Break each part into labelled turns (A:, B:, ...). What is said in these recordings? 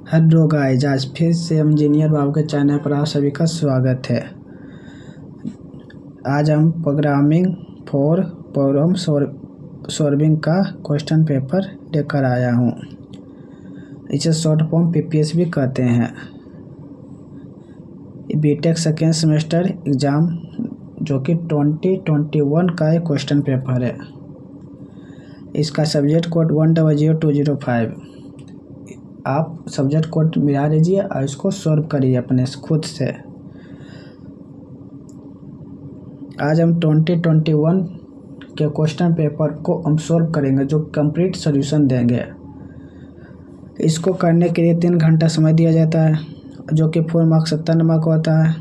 A: Hello guys, आज फिर से हम इंजीनियर बाबू के चैनल पर आप सभी का स्वागत है। आज हम प्रोग्रामिंग फॉर प्रॉब्लम सॉल्विंग का क्वेश्चन पेपर लेकर आया हूँ। इसे शॉर्ट फॉर्म पीपीएस भी कहते हैं। बीटेक सेकेंड सेमेस्टर एग्ज़ाम जो कि 2021 का एक क्वेश्चन पेपर है। इसका सब्जेक्ट कोड 100205। आप सब्जेक्ट कोड मिला लीजिए और इसको सॉल्व करिए अपने खुद से। आज हम 2021 के क्वेश्चन पेपर को हम सॉल्व करेंगे, जो कंप्लीट सॉल्यूशन देंगे। इसको करने के लिए 3 घंटा समय दिया जाता है, जो कि 4 मार्क्स 70 नंबर का होता है।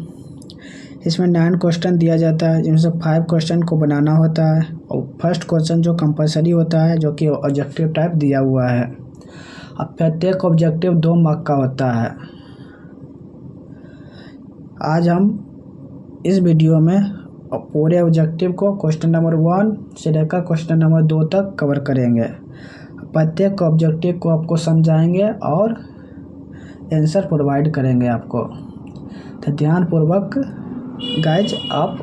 A: इसमें 9 क्वेश्चन दिया जाता है, जिनमें से 5 क्वेश्चन को बनाना होता है और फर्स्ट क्वेश्चन जो कंपलसरी होता है, जो कि ऑब्जेक्टिव टाइप दिया हुआ है। अब प्रत्येक ऑब्जेक्टिव 2 मार्क का होता है। आज हम इस वीडियो में पूरे ऑब्जेक्टिव को क्वेश्चन नंबर 1 से लेकर क्वेश्चन नंबर 2 तक कवर करेंगे। प्रत्येक ऑब्जेक्टिव को आपको समझाएंगे और आंसर प्रोवाइड करेंगे आपको। तो ध्यानपूर्वक गाइज आप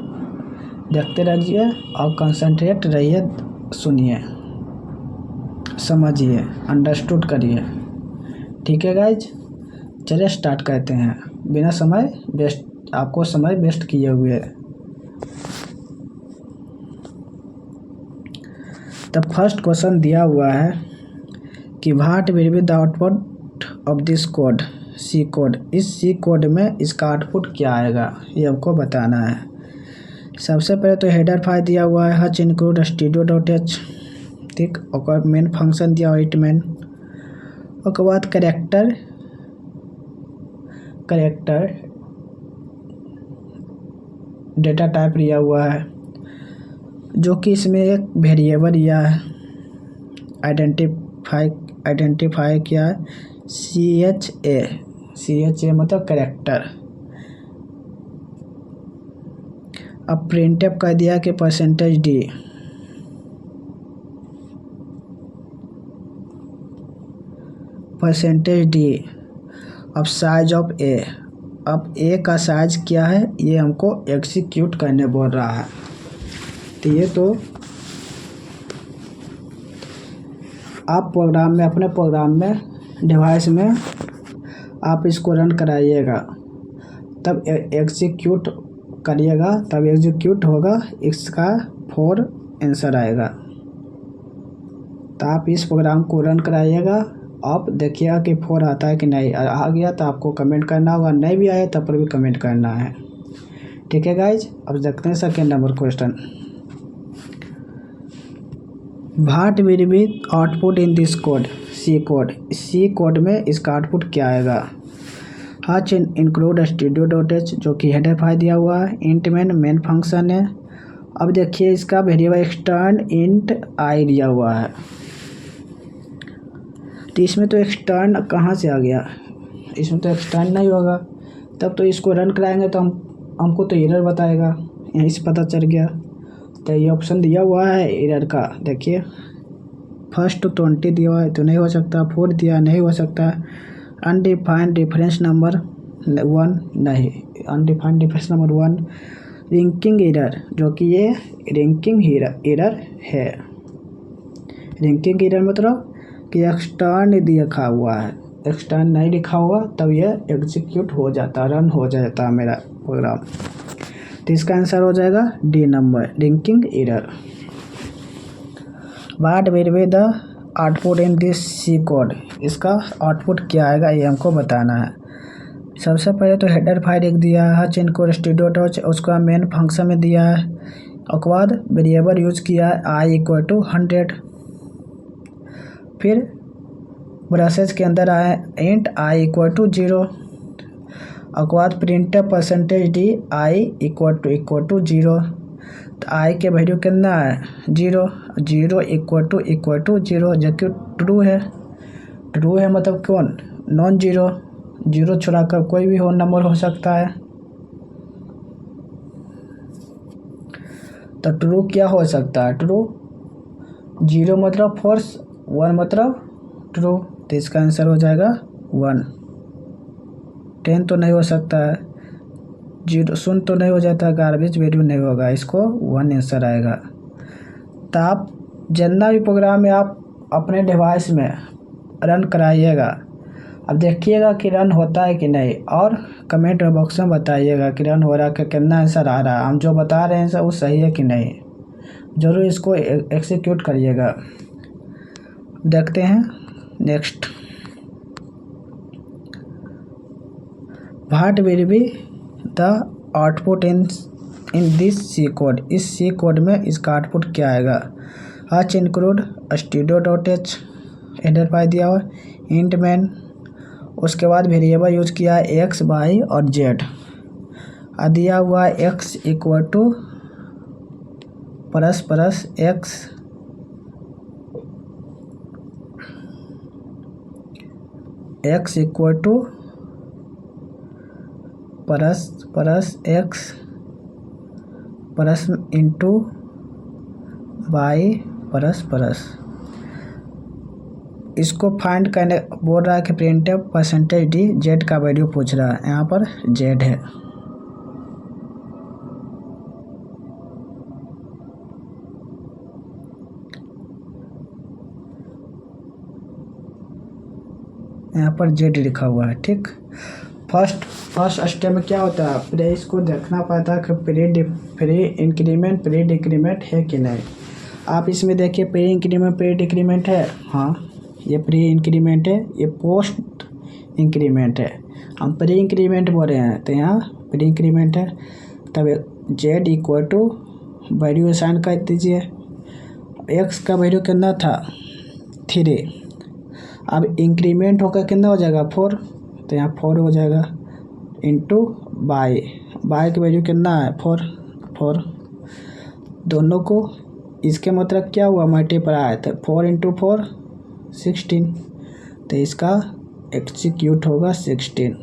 A: देखते रहिए और कंसंट्रेट रहिए, सुनिए, समझिए, अंडरस्टूड करिए। ठीक है गाइज, चलिए स्टार्ट करते हैं बिना आपको समय वेस्ट किए हुए। तब फर्स्ट क्वेश्चन दिया हुआ है कि what will be the output of this code, C code. इस सी कोड में इसका आउटपुट क्या आएगा, ये हमको बताना है। सबसे पहले तो हेडर फाइल दिया हुआ है हच इंक्लूड studio.h, ठीक। और मेन फंक्शन दिया हुआ इट मेन। उसके बाद कैरेक्टर डेटा टाइप दिया हुआ है, जो कि इसमें एक वेरिएबल दिया है। आइडेंटिफाई किया है CHA मतलब कैरेक्टर। अब प्रिंटफ कर दिया कि %d। अब साइज ऑफ A, अब A का साइज क्या है, ये हमको एग्जीक्यूट करने बोल रहा है। तो ये तो आप अपने प्रोग्राम में डिवाइस में आप इसको रन कराइएगा, तब एग्जीक्यूट करिएगा, तब एग्जीक्यूट होगा, इसका 4 आंसर आएगा। तो आप इस प्रोग्राम को रन कराइएगा, आप देखिएगा कि 4 आता है कि नहीं। आ गया तो आपको कमेंट करना होगा, नहीं भी आया तब पर भी कमेंट करना है। ठीक है गाइज, अब देखते हैं second number question. What will be output in this code, C code. C code में इसका आउटपुट क्या आएगा। हच इंक्लूड studio.h, जो कि हेडर फाइल दिया हुआ है। इंट मेन फंक्शन है। अब देखिए इसका वेरिएबल एक्सटर्न इंट आई दिया हुआ है। तो इसमें तो एक्सटर्न कहाँ से आ गया, इसमें तो एक्सटर्न नहीं होगा। तब तो इसको रन कराएंगे तो हमको तो एरर बताएगा, यहीं से पता चल गया। तो ये ऑप्शन दिया हुआ है एरर का, देखिए फर्स्ट 20 दिया हुआ है तो नहीं हो सकता, 4 दिया नहीं हो सकता। अनडिफाइंड डिफरेंस नंबर 1 नहीं, अनडिफाइंड डिफरेंस नंबर 1। रिंकिंग एरर, जो कि ये रिंकिंग एरर है। रिंकिंग एरर मतलब कि एक्सटर्न लिखा हुआ है, एक्सटर्न नहीं लिखा हुआ, तब ये एग्जीक्यूट हो जाता, रन हो जाता मेरा प्रोग्राम। तो इसका आंसर हो जाएगा D number, linking error. What will be the output in this C code, इसका आउटपुट क्या आएगा ये हमको बताना है। सबसे पहले तो हेडर फाइल एक दिया है हच इनकोड studio.h, उसका मेन फंक्शन में दिया है। उसके बाद वेरिएबल यूज किया है i = 100। फिर ब्रैकेट के अंदर आए इंट i = 0। उसके बाद प्रिंटफ %d i = 0। तो i के वैल्यू कितना है 0 = 0, जबकि ट्रू है मतलब कौन, नॉन जीरो। जीरो छुड़ाकर कोई भी नंबर हो सकता है। तो ट्रू क्या हो सकता है, ट्रू 0 मतलब फॉल्स, 1 मतलब ट्रू। तो इसका आंसर हो जाएगा 1। 10 तो नहीं हो सकता है, 0 शून्य तो नहीं हो जाता, गार्बेज वैल्यू नहीं होगा, इसको 1 आंसर आएगा। तो आप जितना भी प्रोग्राम है आप अपने डिवाइस में रन कराइएगा, अब देखिएगा कि रन होता है कि नहीं, और कमेंट बॉक्स में बताइएगा कि रन हो रहा है, कि कितना आंसर आ रहा है, हम जो बता रहे हैं सर वो सही है कि नहीं। ज़रूर इसको एक्सिक्यूट करिएगा। देखते हैं next. What will be the output in this C code, इस सी कोड में इसका आउटपुट क्या आएगा। h include stdio.h adder file दिया हुआ, इंट मैन, उसके बाद वेरिएबल यूज किया है x, y और z, दिया हुआ है x equal to plus x, x equal to plus x plus into y plus. इसको फाइंड करने बोल रहा है कि प्रिंटफ परसेंटेज डी, जेड का वैल्यू पूछ रहा है, यहाँ पर जेड है। यहाँ पर जेड लिखा हुआ है, ठीक। फर्स्ट स्टेप में क्या होता है, पहले इसको देखना पड़ता है कि प्री इंक्रीमेंट प्री डिक्रीमेंट है कि नहीं। आप इसमें देखिए प्री इंक्रीमेंट प्री डिक्रीमेंट है, हाँ ये प्री इंक्रीमेंट है, ये पोस्ट इंक्रीमेंट है। हम प्री इंक्रीमेंट बोल रहे हैं तो यहाँ प्री इंक्रीमेंट है। तब z equal to value assign कर दीजिए, एक्स का वैल्यू कितना था 3, अब इंक्रीमेंट होकर कितना हो जाएगा 4, तो यहाँ 4 हो जाएगा, इंटू बाई की वैल्यू कितना है 4, दोनों को इसके मतलब क्या हुआ मल्टीप्लाई, तो 4 इंटू 4 16, तो इसका एक्सिक्यूट होगा 16,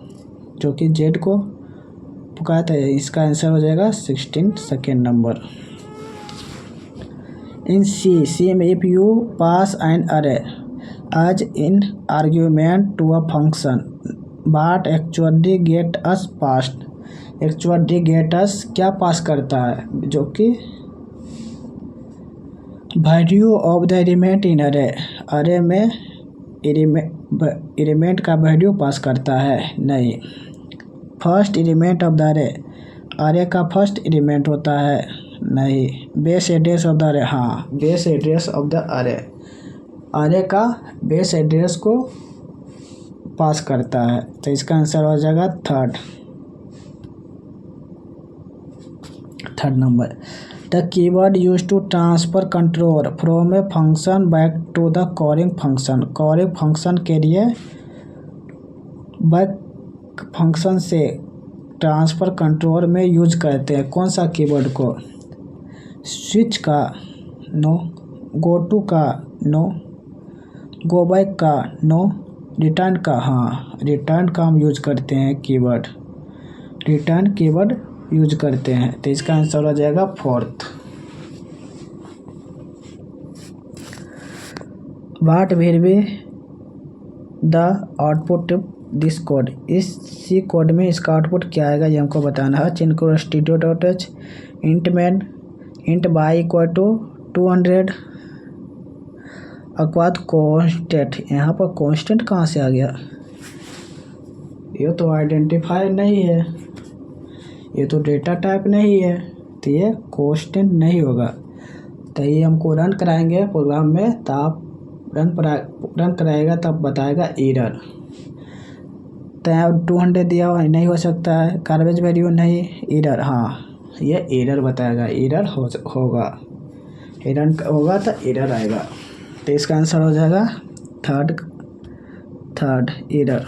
A: जो कि जेड को पुकारा था, इसका आंसर हो जाएगा 16 सेकेंड नंबर। इन सी में if you pass an array as in argument to a function but actually gets passed, actually gets क्या पास करता है, जो कि value of the element in array में एलिमेंट का वैल्यू पास करता है, नहीं। फर्स्ट एलिमेंट ऑफ द अरे का फर्स्ट एलिमेंट होता है, नहीं। बेस एड्रेस ऑफ द अरे, हाँ बेस एड्रेस ऑफ द अरे का बेस एड्रेस को पास करता है, तो इसका आंसर हो जाएगा third number. The keyword use to transfer control from a function back to the calling function, calling function के लिए बैक फंक्शन से ट्रांसफर कंट्रोल में यूज करते हैं, कौन सा कीवर्ड को, स्विच का नो, गो टू का नो, गो बैक का नो, रिटर्न का, हाँ रिटर्न का हम यूज करते हैं कीवर्ड, रिटर्न कीवर्ड यूज करते हैं, तो इसका आंसर हो जाएगा 4th। What will be the output this code, इस सी कोड में इसका आउटपुट क्या आएगा, ये हमको बताना है। चिनको stdio.h int main int y equal to 200, अकवाद कॉन्स्टेंट, यहाँ पर कॉन्स्टेंट कहाँ से आ गया, ये तो आइडेंटिफायर नहीं है, ये तो डेटा टाइप नहीं है, तो ये कॉन्स्टेंट नहीं होगा। तो ये हमको रन कराएंगे प्रोग्राम में, तो आप रन कराएगा तब बताएगा एरर, तो यहाँ 200 दिया हुआ नहीं हो सकता है, गार्बेज वैल्यू नहीं, एरर, हाँ ये एरर बताएगा, एरर होगा, एरर होगा तो एरर आएगा, तो इसका आंसर हो जाएगा third error.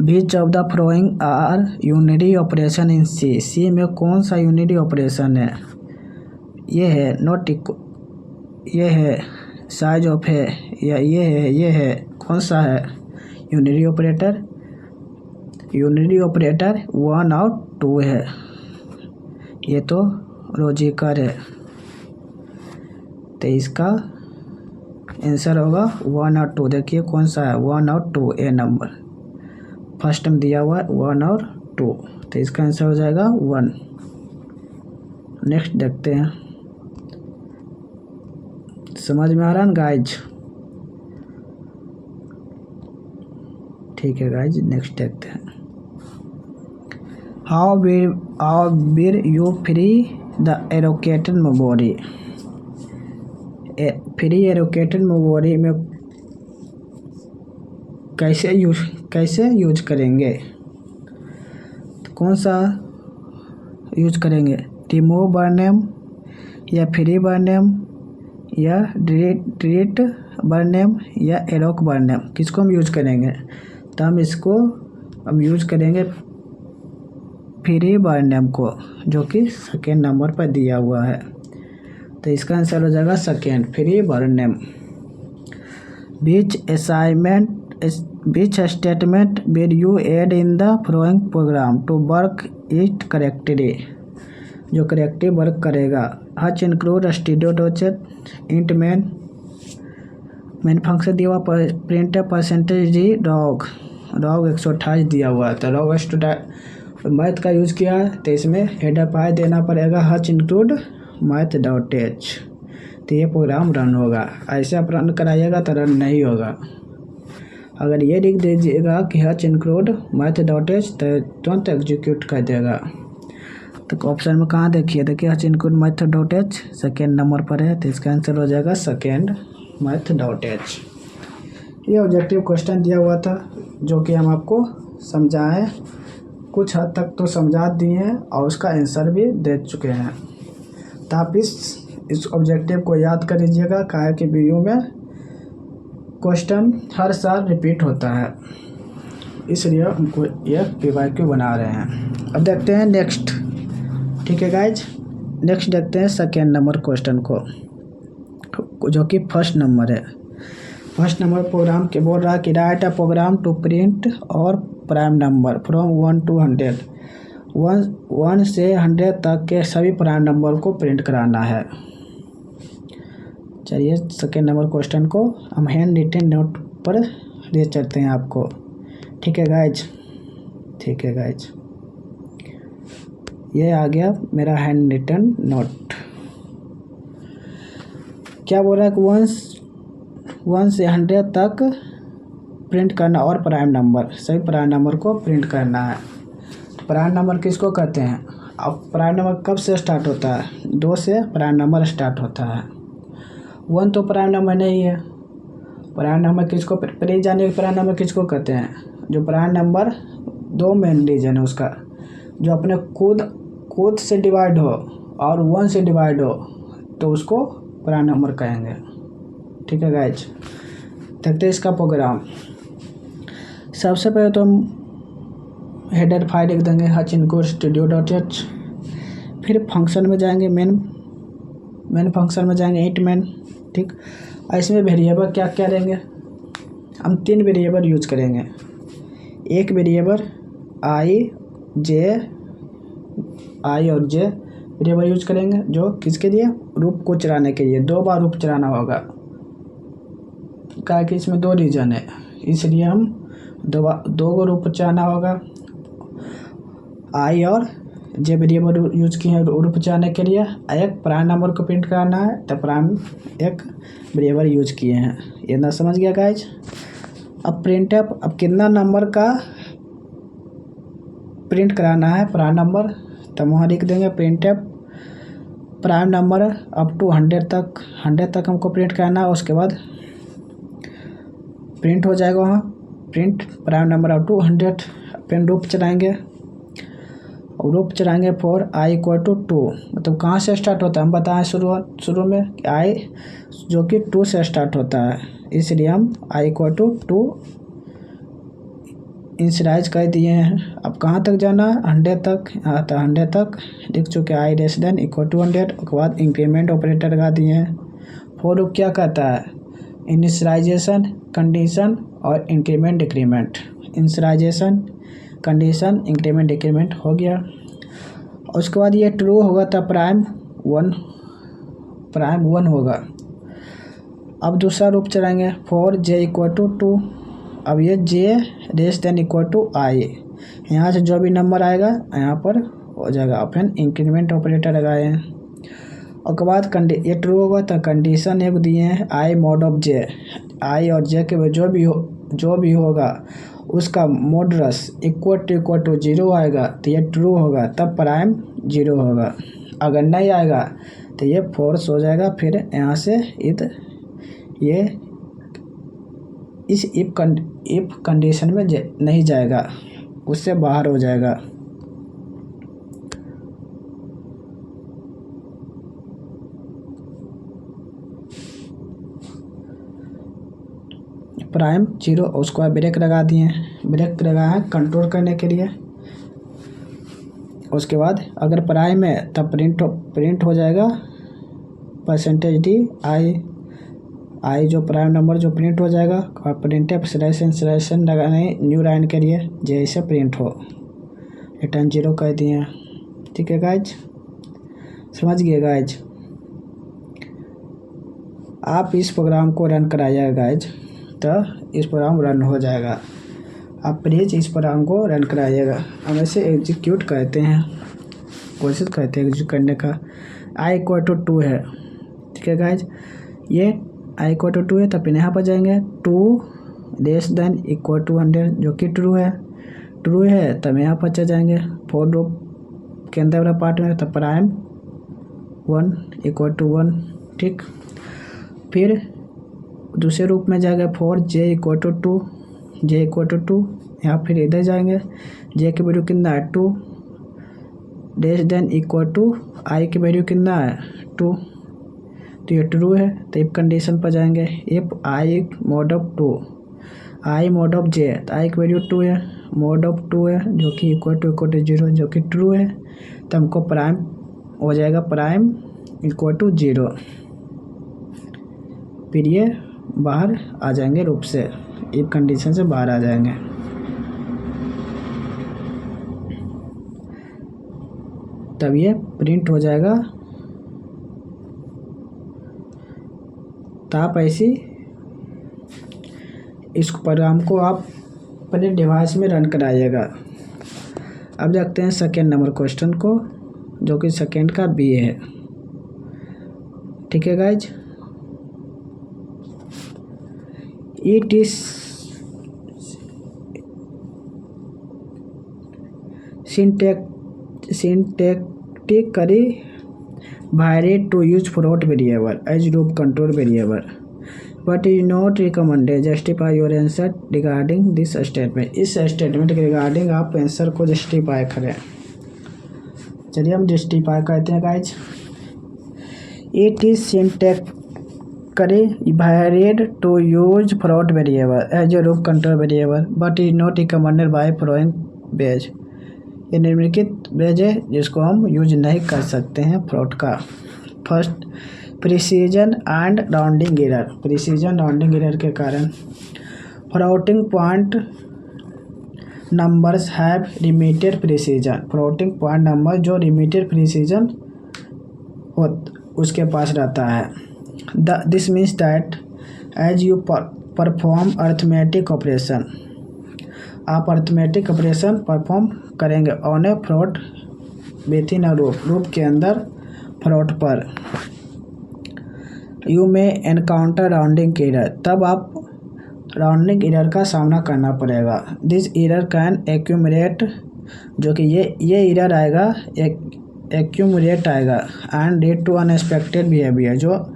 A: Which of the following are unary operation in C में कौन सा यूनिटी ऑपरेशन है, ये है नॉट ये है साइज ऑफ है, या ये है कौन सा है, यूनिटी ऑपरेटर 1 और 2 है, ये तो लॉजिकल है, तो इसका आंसर होगा 1 और 2, देखिए कौन सा है 1 और 2, ए नंबर फर्स्ट में दिया हुआ है 1 और 2, तो इसका आंसर हो जाएगा 1। नेक्स्ट देखते हैं, समझ में आ रहा है गाइज? ठीक है गाइज, नेक्स्ट देखते हैं। How will you free the allocated memory? Free allocated memory में कैसे यूज करेंगे? तो कौन सा यूज करेंगे? रिमूव बर्नेम या फ्री बर्नेम या डिलीट बर्नेम या एलोक बर्नेम, किसको हम यूज करेंगे? तो हम यूज करेंगे फ्री बर्नेम को, जो कि सेकेंड नंबर पर दिया हुआ है। तो इसका आंसर हो जाएगा सेकेंड, फ्री बर्नेम। Which statement will you add in the following program to work it correctly? जो करेक्टली वर्क करेगा। Hutch include stdio.h int main function दिया हुआ, प्रिंट परसेंटेज डी डॉग 128 दिया हुआ है। तो डॉग मैथ का यूज़ किया है, तो इसमें हेडर पाई देना पड़ेगा हच इंक्लूड math.h, तो ये प्रोग्राम रन होगा। ऐसे आप रन कराइएगा तो रन नहीं होगा। अगर ये लिख दीजिएगा कि हच इंक्लूड math.h तो तुरंत एग्जीक्यूट कर देगा। तो ऑप्शन में कहाँ देखिए Hutch include math.h second number पर है, तो इसका आंसर हो जाएगा सेकेंड math.h। ये ऑब्जेक्टिव क्वेश्चन दिया हुआ था, जो कि हम आपको समझाएं, कुछ हद तक तो समझा दिए हैं और उसका आंसर भी दे चुके हैं। तो आप इस ऑब्जेक्टिव को याद कर लीजिएगा, काहे कि वीडियो में क्वेश्चन हर साल रिपीट होता है, इसलिए हमको ये PYQ बना रहे हैं। अब देखते हैं नेक्स्ट। ठीक है गाइज, नेक्स्ट देखते हैं सेकेंड नंबर क्वेश्चन को, जो कि फर्स्ट नंबर है। फर्स्ट नंबर प्रोग्राम के बोल रहा है कि write a program to print all prime number from 1 to 100। 1 से 100 तक के सभी प्राइम नंबर को प्रिंट कराना है। चलिए सेकेंड नंबर क्वेश्चन को हम हैंड रिटन नोट पर ले चलते हैं आपको। ठीक है गाइज, ठीक है गाइज, ये आ गया मेरा हैंड रिटन नोट। क्या बोल रहा है कि 1 से 100 तक प्रिंट करना और प्राइम नंबर, सभी प्राइम नंबर को प्रिंट करना है। प्राइम नंबर किसको कहते हैं? अब प्राइम नंबर कब से स्टार्ट होता है? 2 से प्राइम नंबर स्टार्ट होता है। 1 तो प्राइम नंबर नहीं है। प्राइम नंबर किसको, पहले जानिए प्राइम नंबर किसको कहते हैं? जो प्राइम नंबर 2 मेन रीजन है उसका, जो अपने खुद से डिवाइड हो और 1 से डिवाइड हो, तो उसको प्राइम नंबर कहेंगे। ठीक है गाइज, देखते हैं इसका प्रोग्राम। सबसे पहले तो हम हेडर फाइल लिख देंगे हच इंक्लूड stdio.h, फिर फंक्शन में जाएंगे, मेन फंक्शन में जाएंगे इंट मेन। ठीक, इसमें वेरिएबल क्या क्या रहेंगे? हम 3 वेरिएबल यूज करेंगे। एक वेरिएबल आई और जे वेरिएबल यूज करेंगे, जो किसके लिए? रूप को चलाने के लिए। 2 बार रूप चलाना होगा, क्या कि इसमें 2 रीजन है, इसलिए हम 2 को रूप चलाना होगा। आई और जे वेरिएबल यूज किए हैं रूप चलाने के लिए। एक प्राइम नंबर को प्रिंट कराना है, तो प्राइम एक वेरिएबल यूज किए हैं। ये ना समझ गया गाइज? अब प्रिंटअप, अब कितना नंबर का प्रिंट कराना है प्राइम नंबर, तो वहाँ लिख देंगे प्रिंटअप प्राइम नंबर अप टू 100 तक हमको प्रिंट कराना है। उसके बाद प्रिंट हो जाएगा वहाँ print prime number up to 100। फिर लूप चलाएंगे, और लूप चलाएंगे फॉर i = 2। मतलब कहाँ से स्टार्ट होता है? हम बताएं शुरू में i जो कि 2 से स्टार्ट होता है, इसलिए हम i = 2 इनिशियलाइज कर दिए हैं। अब कहाँ तक जाना है? 100 तक। यहाँ तो 100 तक लिख चुके i <= 100। उसके बाद इंक्रीमेंट ऑपरेटर लगा दिए हैं। फॉर लूप क्या कहता है? इनिशियलाइजेशन, कंडीशन और increment decrement. Initialisation, condition, increment decrement हो गया। और उसके बाद ये ट्रू होगा तो प्राइम 1 होगा। अब दूसरा रूप चलाएंगे फॉर j = 2। अब ये j less than equal to I. यहाँ से जो भी नंबर आएगा यहाँ पर हो जाएगा। अपन इंक्रीमेंट ऑपरेटर लगाए हैं। और के बाद ये ट्रू होगा तो कंडीशन एक दिए हैं आई मॉड ऑफ जे। आई और जे के जो भी होगा उसका मॉडरस इक्वल टू 0 आएगा तो ये ट्रू होगा, तब प्राइम 0 होगा। अगर नहीं आएगा तो ये फोर्स हो जाएगा। फिर यहाँ से ये इस इफ कंडीशन में नहीं जाएगा, उससे बाहर हो जाएगा। प्राइम 0, उसको ब्रेक लगा दिए। ब्रेक लगाया है कंट्रोल करने के लिए। उसके बाद अगर प्राइम है तब प्रिंट हो जाएगा परसेंटेज डी आई जो प्राइम नंबर जो प्रिंट हो जाएगा। और प्रिंट स्लेशन लगाने न्यू लाइन के लिए जैसे प्रिंट हो। रिटर्न 0 कर दिए। ठीक है गाइज, समझ गए गाइज। आप इस प्रोग्राम को रन कराइएगा गाइज, तो इस प्रोग्राम रन हो जाएगा। आप प्लीज़ इस प्रोग्राम को रन कराइएगा। हम इसे एग्जीक्यूट करते हैं, कोशिश करते हैं एग्जीक्यूट करने का। आई इक्वल टू 2 है। ठीक है गाइज, ये आई इक्वल टू 2 है। तब यहाँ पर जाएंगे 2 लेस देन इक्वल टू 100 जो कि ट्रू है। तब यहाँ पर चले जाएंगे फॉर लूप के अंदर वाला पार्ट में, तब प्राइम 1 इक्वल टू 1। ठीक, फिर दूसरे रूप में जाएगा फॉर जे इक्वल टू 2। यहाँ फिर इधर जाएंगे, जे की वैल्यू कितना है 2 लेस देन इक्वल टू आई की वैल्यू कितना है 2, तो ये ट्रू है। तो इफ कंडीशन पर जाएंगे if I mod of 2 I mod of J, तो आई की वैल्यू 2 है, मॉड ऑफ 2 है जो कि इक्वल टू 0 जो कि ट्रू है। तो हमको प्राइम हो जाएगा प्राइम इक्वल टू 0। फिर ये बाहर आ जाएंगे लूप से, इफ कंडीशन से बाहर आ जाएंगे। तब ये प्रिंट हो जाएगा। तो आप ऐसी इस प्रोग्राम को आप अपने डिवाइस में रन कराइएगा। अब देखते हैं सेकेंड नंबर क्वेश्चन को, जो कि सेकेंड का बी है। ठीक है guys, it is syntactically varied to use float variable as loop control variable, but is not recommended. Justify your answer regarding this statement. इस स्टेटमेंट के रिगार्डिंग आप आंसर को जस्टिफाई करें। चलिए हम जस्टिफाई करते हैं guys. It is syntactically varied to use float variable as a loop control variable, but is not recommended by following ways. ये निम्नलिखित बेज है जिसको हम यूज नहीं कर सकते हैं फ्लोट का। First, precision and rounding error. Precision rounding error के कारण floating point numbers have limited precision. Floating point number जो लिमिटेड प्रिसीजन उसके पास रहता है। This means that as you perform arithmetic operation, आप अर्थमेटिक ऑपरेशन परफॉर्म करेंगे on a float within a loop के अंदर फ्लोट पर, यू में एनकाउंटर राउंडिंग एरर, तब आप राउंडिंग एरर का सामना करना पड़ेगा। दिस एरर कैन एक्यूमुलेट, जो कि ये एरर आएगा एक्यूमुलेट आएगा and lead to unexpected behaviour, जो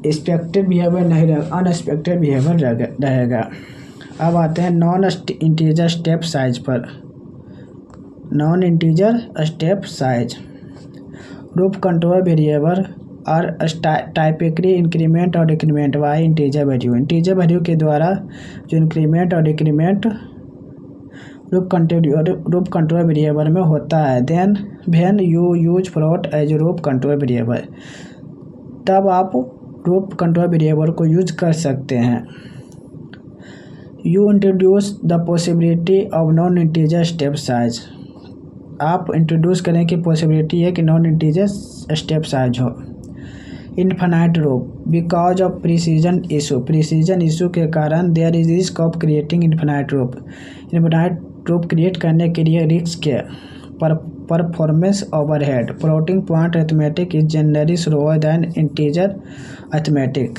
A: एक्सपेक्टेड बिहेवियर नहीं रहेगा, अनएक्सपेक्टेड बिहेवियर रहेगा। अब आते हैं नॉन इंटीजर स्टेप साइज पर। Non integer step size loop control variable और टाइपिकली इंक्रीमेंट और decrement by integer value. Integer value के द्वारा जो इंक्रीमेंट और डिक्रीमेंट लूप कंट्रोल वेरिएबल में होता है। Then when you use float as loop control variable, तब आप लूप कंट्रोल वेरिएबल को यूज कर सकते हैं। You introduce the possibility of non integer step size, आप इंट्रोड्यूस करें कि पॉसिबिलिटी है कि नॉन इंटीजर स्टेप साइज हो। Infinite loop because of precision issue के कारण there is risk of creating infinite loop create करने के लिए रिस्क है। Performance overhead floating point arithmetic is generally slower then integer arithmetic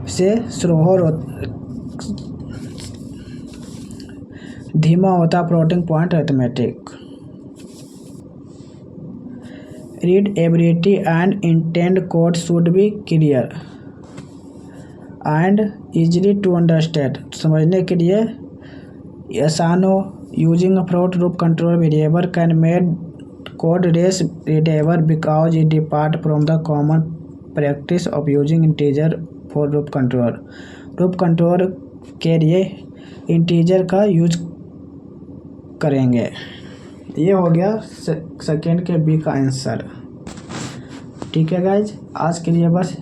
A: से धीमा होता floating point arithmetic. Readability and intent code should be clear and easy to understand। समझने के लिए आसान हो। Using a float loop control variable can make code less readable because it depart from the common practice of using integer for loop control। Loop control के लिए integer का use करेंगे। ये हो गया सेकेंड के बी का आंसर। ठीक है गाइज, आज के लिए बस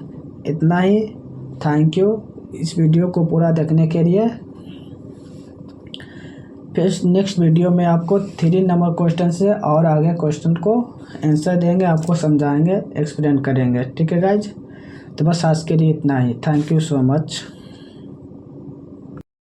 A: इतना ही। थैंक यू इस वीडियो को पूरा देखने के लिए। फिर नेक्स्ट वीडियो में आपको 3 नंबर क्वेश्चन से और आगे क्वेश्चन को आंसर देंगे, आपको समझाएंगे, एक्सप्लेन करेंगे। ठीक है गाइज, तो बस आज के लिए इतना ही। Thank you so much.